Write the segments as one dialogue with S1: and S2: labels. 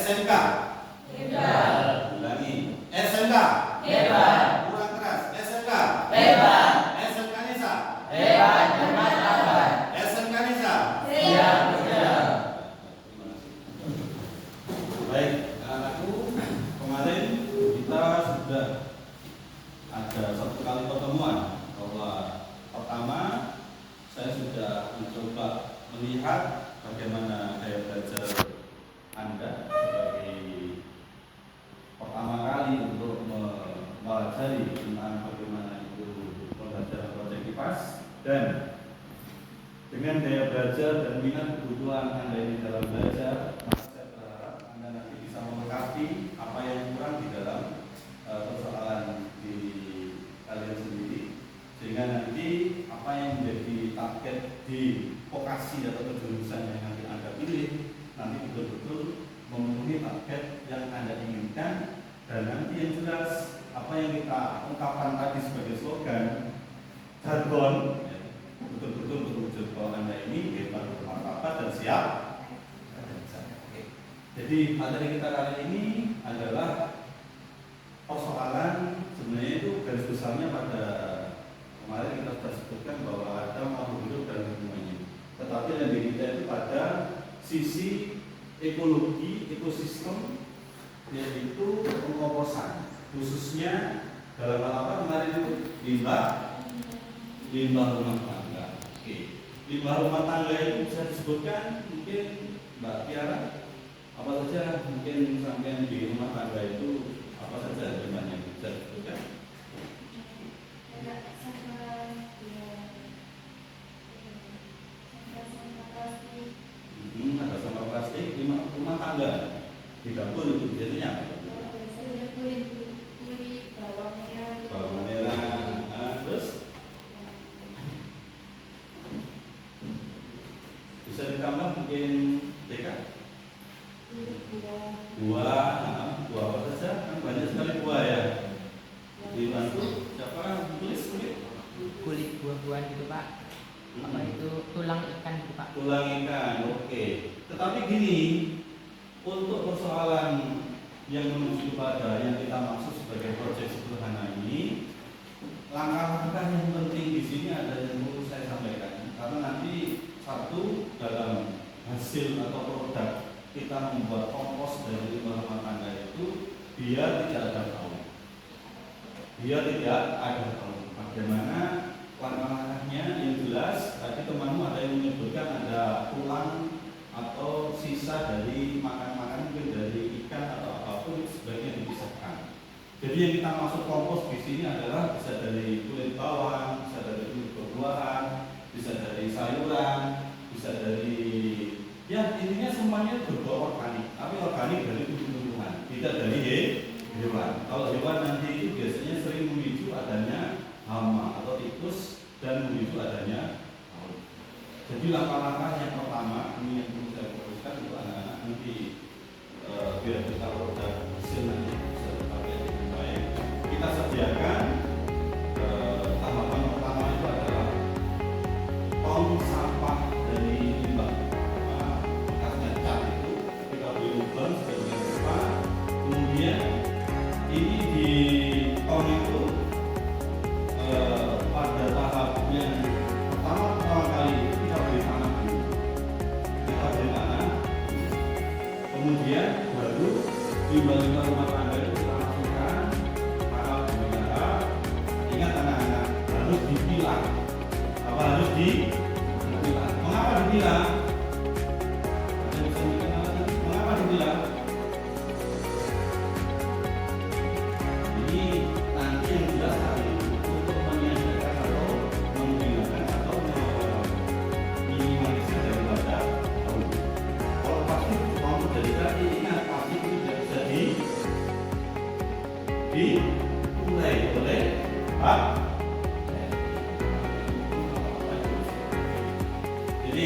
S1: SMK.
S2: Hebat.
S1: Ulangi. SMK.
S2: Hebat.
S1: Kurang keras. SMK.
S2: Hebat.
S1: SMK Nisa.
S2: Hebat. Bermartabat.
S1: SMK Nisa.
S2: Siap bekerja.
S1: Baik, anak-anakku, kemarin kita sudah ada satu kali pertemuan bahwa pertama saya sudah mencoba melihat bagaimana gaya belajar Anda sebagai pertama kali untuk mempelajari tentang bagaimana itu pembelajaran projektifas, dan dengan gaya belajar dan minat kebutuhan Anda ini dalam belajar, maka saya berharap Anda nanti bisa melengkapi apa yang kurang di dalam persoalan di kalian sendiri, sehingga nanti apa yang menjadi target di vokasi atau jurusan yang nanti Anda pilih nanti betul-betul memenuhi target yang Anda inginkan, dan nanti yang jelas apa yang kita ungkapkan tadi sebagai slogan jargon betul-betul berwujud bahwa Anda ini hebat, bermartabat, dan siap. Jadi materi kita kali ini adalah persoalan, sebenarnya itu garis besarnya pada kemarin kita sudah sebutkan bahwa ada makhluk hidup dan lingkungannya. Tetapi yang kita itu pada sisi ekologi, ekosistem, yaitu pengomposan, khususnya dalam hal apa kemarin itu limbah rumah tangga. Oke, limbah rumah tangga itu bisa disebutkan mungkin Mbak Tiara apa saja, mungkin sampai di rumah tangga itu apa saja limbahnya bisa disebutkan? Ada sampah plastik, rumah tangga di dapur itu biasanya apa? Bawang merah, terus bisa ditambah mungkin TK? Buah apa saja? Kan banyak sekali buah ya. Dibantu siapa tulis mungkin?
S3: Kulit buah-buahan gitu Pak. Apa itu tulang ikan gitu Pak?
S1: Tulang ikan, oke. Tetapi gini, untuk persoalan yang menuju kepada yang kita maksud sebagai proyek sederhana ini, langkah-langkah yang penting di sini ada yang perlu saya sampaikan. Karena nanti satu, dalam hasil atau produk kita membuat kompos dari limbah rumah tangga itu, dia tidak ada tahu. Dia tidak ada tahu bagaimana langkah-langkahnya. Yang jelas tadi temanmu ada yang menyebutkan ada tulang atau sisa dari makan-makan, mungkin dari ikan atau apapun, itu sebaiknya dipisahkan. Jadi yang kita maksud kompos di sini adalah bisa dari kulit bawang, bisa dari kulit buah-buahan, bisa dari sayuran, bisa dari, ya intinya semuanya berbau organik, tapi organik dari tumbuh-tumbuhan, tidak dari hewan. Kalau hewan nanti itu biasanya sering memicu adanya hama atau tikus dan memicu adanya haus. Jadi langkah-langkah yang pertama ini yang perlu saya fokuskan untuk anak-anak nanti biar kita produk hasil nanti bisa dipakai dengan baik. Kita sediakan tahapan pertama itu adalah tong sampah dari limbah bekasnya cat itu kita beli lubang sebagai sampah. Kemudian ini di tong itu pada tahap yang pertama kali kita beri tanah dulu. Kita beri tanah, kemudian baru limbah-limbah rumah tangga itu kita masukkan tahap pemilihan. Ingat anak-anak, harus dipilah. Apa harus dipilah? Mengapa dipilah? Ada bisa memberikan alasan mengapa dipilah? Ini nanti yang jelas tadi untuk menyadarkan atau menghilangkan atau minimalisir daripada bau. Kalau pasti mau menjadi tadi, ingat pasti itu tidak bisa dimulai oleh Pak. Jadi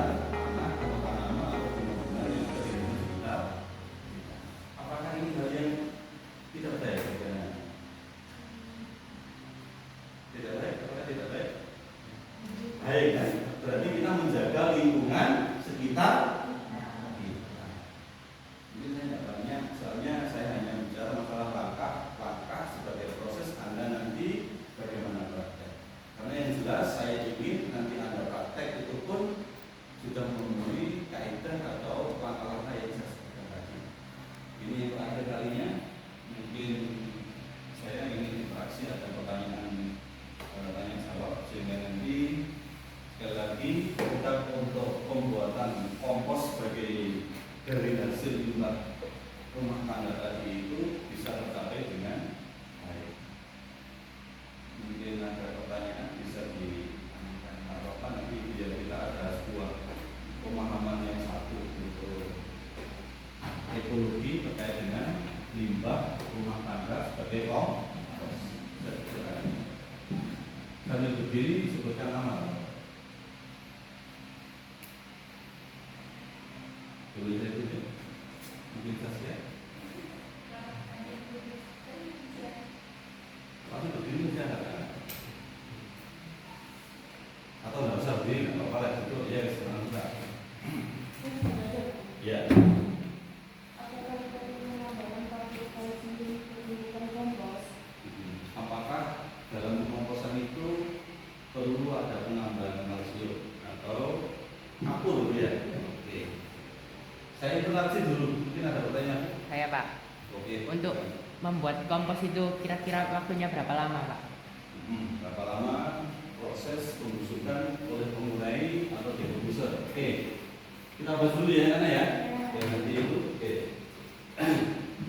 S1: tanah atau tanaman atau tumbuhan yang ada di lingkungan sekitar. Apakah ini hal yang tidak baik? Tidak baik, apakah tidak baik? Baik, kan? Berarti kita menjaga lingkungan sekitar kita. Ini saya tidak banyak, soalnya saya hanya bicara masalah langkah sebagai proses Anda nanti bagaimana praktek. Karena yang jelas saya ingin nanti Anda praktek itu pun sudah memenuhi kaidah atau langkah-langkah yang saya sebutkan tadi. Ini yang terakhir kalinya, mungkin saya ingin interaksi ada pertanyaan tanya jawab sehingga nanti sekali lagi kita untuk pembuatan kompos sebagai dari hasil limbah rumah tangga tadi itu bisa tercapai dengan baik. Mungkin ada pertanyaan bisa ditanyakan apa nanti biar kita ada sebuah pemahaman yang satu untuk ekologi terkait dengan limbah rumah tangga sebagai kompos. Sambil berdiri sebutkan nama. Boleh saya tunjuk? Mungkin saja. Tapi berdiri saja kan? Atau nggak usah berdiri, nggak apa-apa lah itu ya sekarang enggak. Ya. Apakah dalam pengkomposan itu perlu ada penambahan kalsium atau kapur ya? Oke. Saya interaksi dulu, mungkin ada pertanyaan.
S3: Saya Pak.
S1: Oke.
S3: Untuk membuat kompos itu kira-kira waktunya berapa lama Pak?
S1: Berapa lama proses pembusukan oleh pengurai atau dekomposer? Oke. Kita bahas dulu ya karena ya. Ya nanti itu. Oke.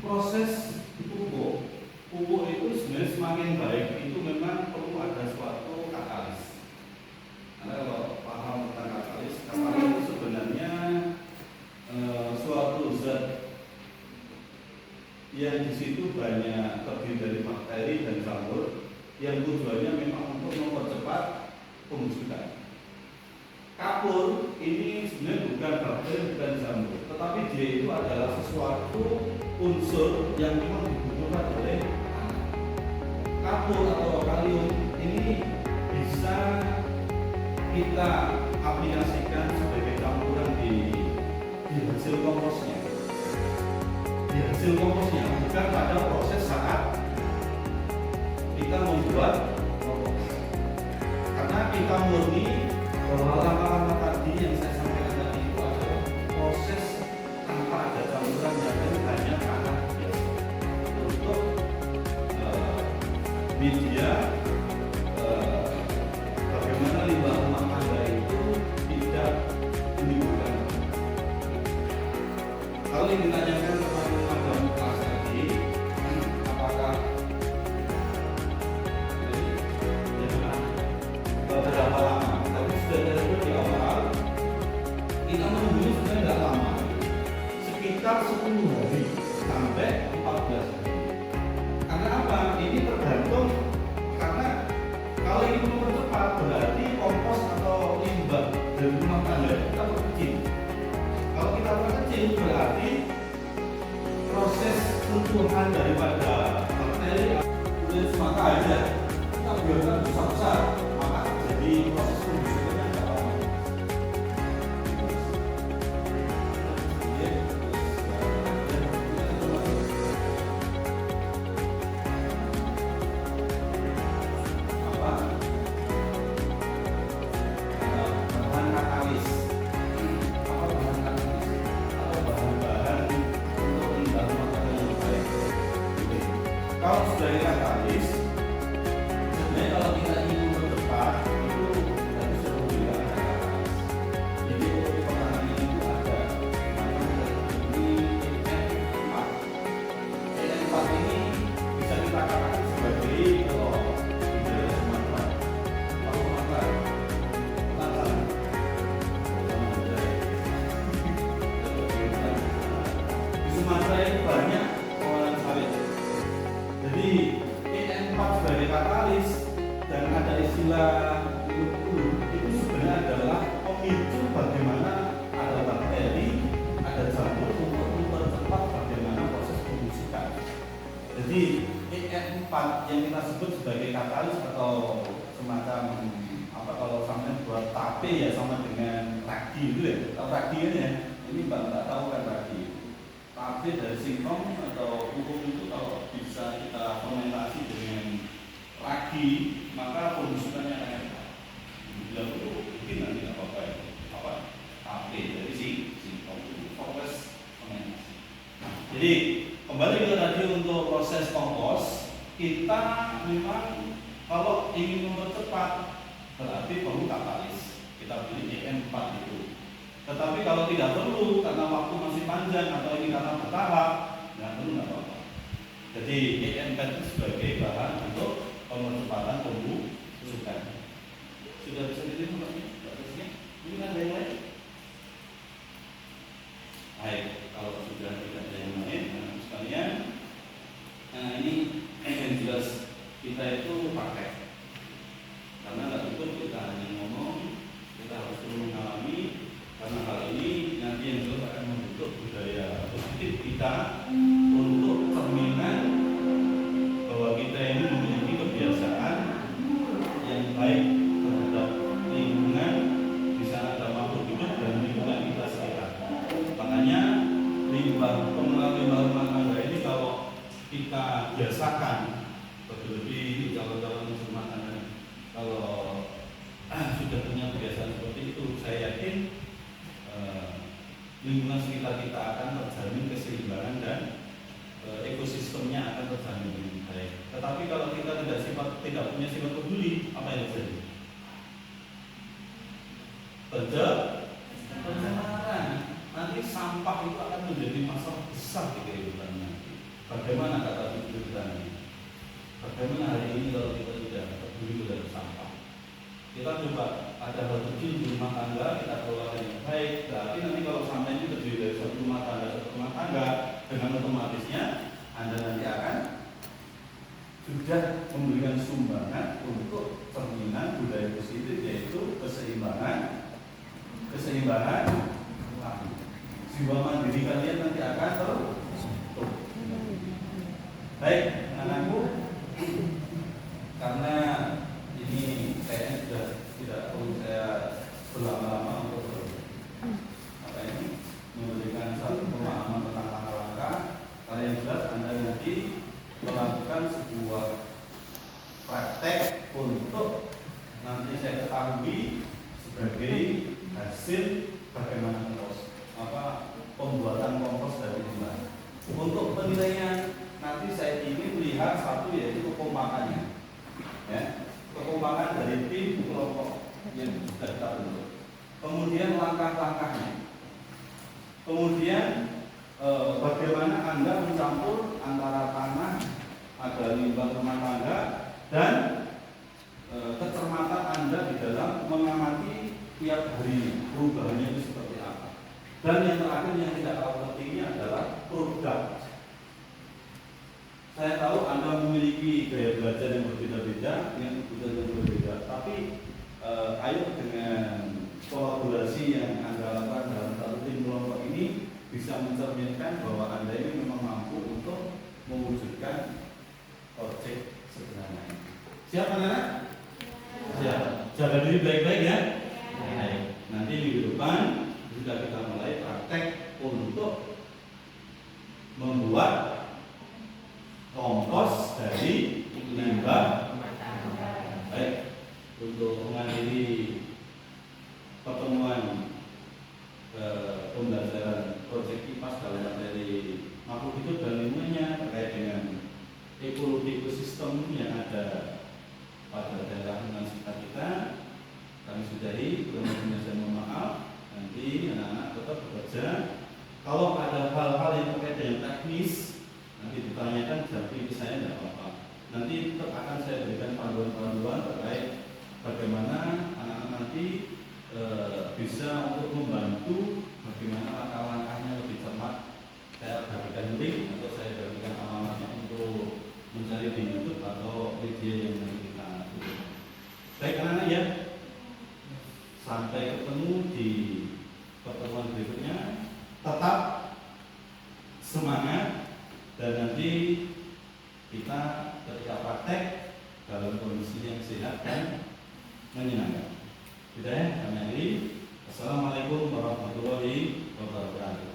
S1: Proses pupuk itu sebenarnya semakin baik itu memang perlu ada suatu katalis. Karena kalau paham tentang katalis itu sebenarnya suatu zat yang di situ banyak terdiri dari bakteri dan jamur yang tujuannya memang untuk mempercepat pembusukan. Kapur ini sebenarnya bukan bakteri, bukan jamur, tetapi dia itu adalah sesuatu unsur yang memang dibutuhkan oleh kapur atau kalium ini bisa kita aplikasikan sebagai campuran di hasil komposnya. Di hasil komposnya bukan pada proses saat kita membuat kompos. Karena kita murni bahwa langkah-langkah tadi yang saya sampaikan tadi itu adalah proses tanpa ada campuran yang hanya tanah biasa untuk media bagaimana limbah rumah tangga itu tidak menimbulkan. Kalau yang ditanyakan kepada kelas tadi, apakah berapa lama? Tapi sudah dari di awal kita menunggu sudah tidak lama, sekitar 10 hari sampai 14 hari. Karena apa? Ini tergantung karena kalau ini mempercepat berarti kompos atau limbah dari rumah tangga kita perkecil. Kalau kita perkecil berarti proses sentuhan daripada bakteri kulit semata aja kita biarkan besar-besar, maka jadi proses pembusukannya tidak lama. Kalau sudah katalis, sebenarnya kalau kita ingin mempercepat ragi itu ya, tahu ragi kan ya? Ini mbak tahu kan ragi. Tapi dari singkong atau hukum itu kalau bisa kita fermentasi dengan ragi, maka pembusukannya akan enak. Bilang itu mungkin nanti nggak apa-apa ya. Apa? Tapi dari singkong itu proses fermentasi. Jadi kembali ke tadi untuk proses kompos, kita memang kalau ingin mempercepat berarti perlu katalis. Kita pilih EM4 itu. Tetapi kalau tidak perlu karena waktu masih panjang atau ini karena bertahap, nggak perlu nggak apa-apa. Jadi EM4 itu sebagai bahan untuk percepatan pembusukan. Sudah bisa dilihat ini? Ini kan ada yang lain. Baik, kalau sudah tidak ada yang lain, sekalian, nah ini yang jelas kita itu pakai. Karena nggak cukup kita hanya ngomong, kita harus terus mengalami. Karena hal ini nanti yang jelas akan membentuk budaya positif kita untuk cerminan bahwa kita ini memiliki kebiasaan yang baik terhadap lingkungan. Di sana ada makhluk hidup dan lingkungan kita sekitar. Makanya pengelolaan limbah rumah tangga ini kalau kita biasakan, lebih calon-calon rumah tangga kalau sudah punya kebiasaan seperti itu, saya yakin lingkungan sekitar kita akan terjamin keseimbangan dan ekosistemnya akan terjamin dengan baik. Tetapi kalau kita tidak punya sifat peduli, apa yang terjadi? Pencemaran. Nanti sampah itu akan menjadi masalah besar di kehidupan nanti. Bagaimana kata pikirannya? Bagaimana hari ini kalau kita tidak peduli terhadap sampah? Kita coba ada hal kecil di rumah tangga, kita kelola dengan baik. Berarti nanti kalau sampah ini terdiri dari satu rumah tangga, dengan otomatisnya Anda nanti akan sudah memberikan sumbangan untuk cerminan budaya positif, yaitu keseimbangan jiwa mandiri kalian nanti akan terbentuk. Baik, anakku, karena ini kayaknya sudah tidak perlu saya berlama-lama untuk memberikan satu pemahaman tentang langkah-langkah. Kalian jelas Anda nanti melakukan sebuah praktek untuk nanti saya ketahui sebagai hasil bagaimana pembuatan kompos dari limbah. Untuk penilaian nanti saya ingin melihat satu yaitu kekompakannya, ya, kekompakan dari tim kelompok yang sudah kita bentuk. Kemudian langkah-langkahnya. Kemudian bagaimana Anda mencampur antara tanah, ada limbah rumah tangga, dan kecermatan Anda di dalam mengamati tiap hari perubahannya itu seperti apa. Dan yang terakhir yang tidak kalah pentingnya adalah produk. Saya tahu Anda memiliki gaya belajar yang berbeda-beda, dengan kebutuhan yang berbeda, tapi ayo dengan kolaborasi yang Anda lakukan dalam satu tim kelompok ini bisa mencerminkan bahwa Anda ini memang mampu untuk mewujudkan proyek sederhana ini. Siap anak-anak? Siap. Jaga diri baik-baik ya. Baik. Nanti minggu depan sudah kita mulai praktek untuk membuat kompos dari limbah. Baik. Untuk menghadiri pertemuan pembelajaran proyek IPAS dalam materi makhluk hidup dan lingkungannya terkait dengan ekologi ekosistem yang ada pada daerah lingkungan sekitar kita, kami sudahi. Kemudian saya mohon maaf, nanti anak-anak tetap bekerja. Kalau ada hal-hal yang terkait dengan teknis, nanti ditanyakan, jadi saya tidak apa-apa. Nanti tetap akan saya berikan panduan-panduan terkait bagaimana anak-anak nanti bisa untuk membantu bagaimana langkah-langkahnya lebih cermat. Saya berikan link atau saya berikan alamatnya untuk mencari di YouTube atau media yang nanti kita tulis. Baik anak-anak ya, sampai ketemu di pertemuan berikutnya. Tetap semangat dan nanti kita ketika praktek dalam kondisi yang sehat dan menyenangkan. Sudah ya, kami akhiri. Assalamualaikum. Assalamualaikum warahmatullahi wabarakatuh.